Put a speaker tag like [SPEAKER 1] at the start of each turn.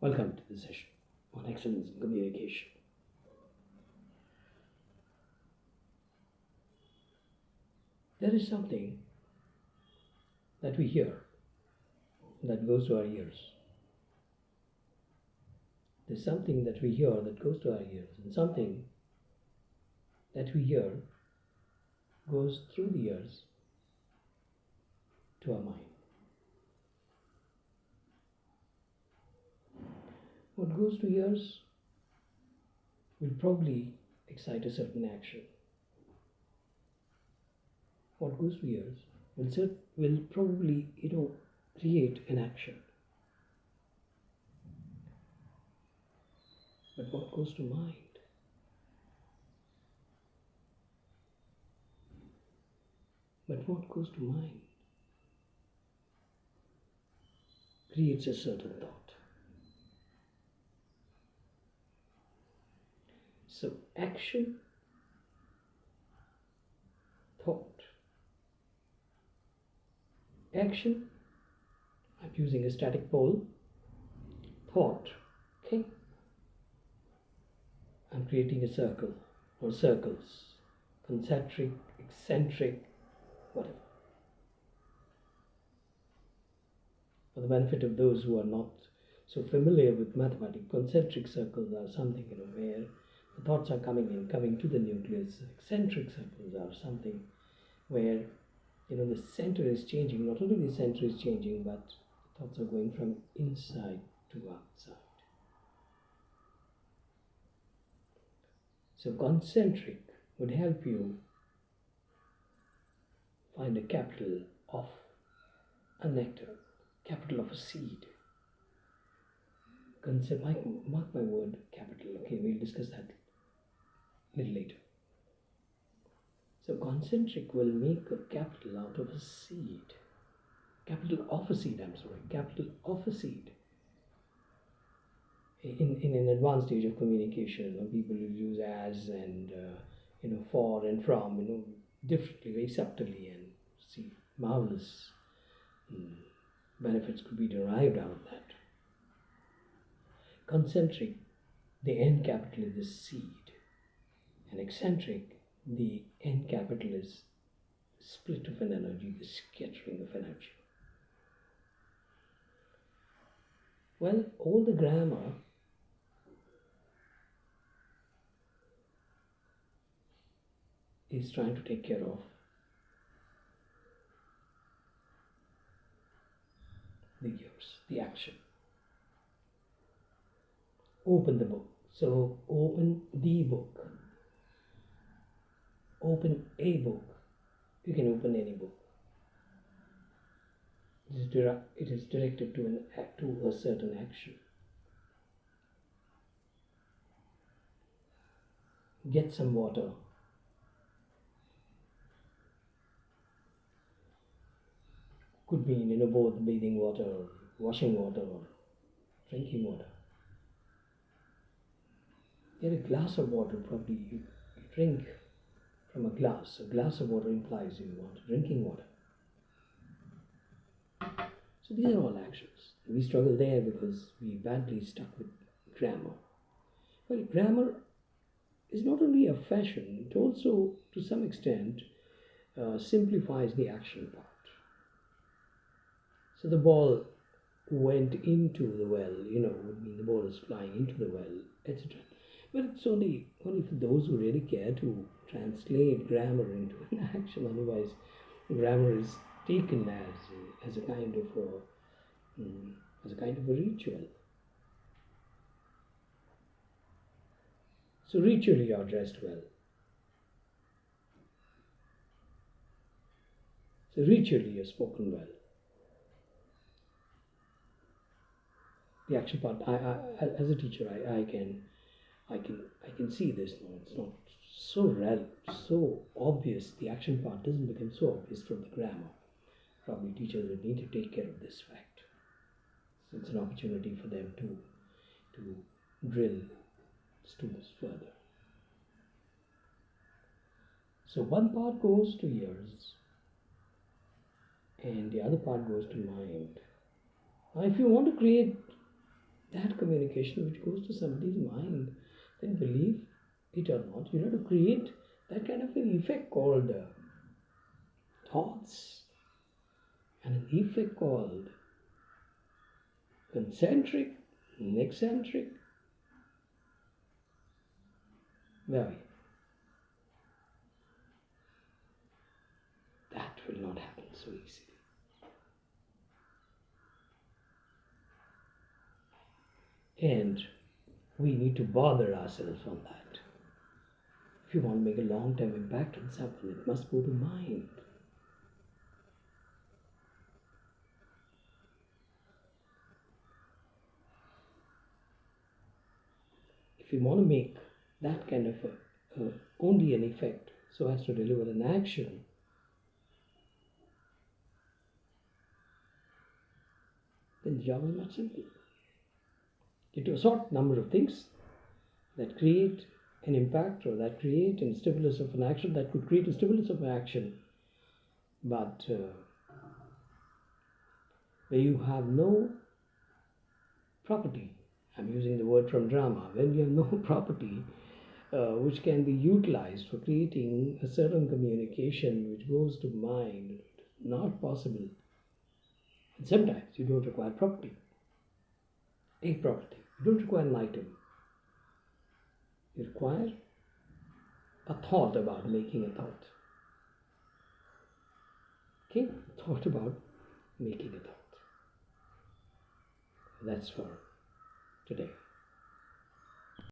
[SPEAKER 1] Welcome to the session on excellence in communication. There is something that we hear that goes to our ears. There's something that we hear that goes to our ears, and something that we hear goes through the ears to our mind. What goes to ears will probably excite a certain action. What goes to ears will probably, create an action. But what goes to mind? But what goes to mind creates a certain thought. So action, thought. Action, I'm using a static pole. Thought, okay. I'm creating a circle or circles, concentric, eccentric, whatever. For the benefit of those who are not so familiar with mathematics, concentric circles are something where the thoughts are coming to the nucleus. Eccentric circles are something where the center is changing. Not only the center is changing, but the thoughts are going from inside to outside. So concentric would help you find a capital of a nectar, capital of a seed. Mark my word, capital. Okay, we'll discuss that a little later. So concentric will make a capital out of a seed. Capital of a seed. In an advanced stage of communication, people will use as and for and from differently, very subtly, and see marvelous benefits could be derived out of that. Concentric, the end capital is the seed, and eccentric, the end capital is split of an energy, the scattering of energy. Well, all the grammar is trying to take care of the ears, the action. Open the book. So open the book. Open a book. You can open any book. It is directed to a certain action. Get some water. Could mean both bathing water, or washing water, or drinking water. Get a glass of water. Probably you drink from a glass. A glass of water implies you want drinking water. So these are all actions. We struggle there because we badly stuck with grammar. Well, grammar is not only a fashion, it also, to some extent, simplifies the action part. So the ball went into the well, would mean the ball is flying into the well, etc. But it's only for those who really care to translate grammar into an action. Otherwise, grammar is taken as a kind of a ritual. So ritually you are dressed well. So ritually you are spoken well. The action part, I as a teacher, I can see this now. It's not so obvious. The action part doesn't become so obvious from the grammar. Probably teachers would need to take care of this fact. So it's an opportunity for them to drill students further. So one part goes to ears and the other part goes to mind. Now if you want to create that communication which goes to somebody's mind, then believe it or not, you have to create that kind of an effect called thoughts, and an effect called concentric, eccentric. Well, that will not happen so easily. And we need to bother ourselves on that. If you want to make a long-term impact on someone, it must go to mind. If you want to make that kind of only an effect so as to deliver an action, then the job is much simple. Get to a sort number of things that create an impact or that create a stimulus of an action, that could create a stimulus of an action, but where you have no property. I'm using the word from drama. When you have no property which can be utilized for creating a certain communication which goes to mind, not possible. And sometimes you don't require property. A property. You don't require an item. You require a thought about making a thought. Okay? Thought about making a thought. That's for today.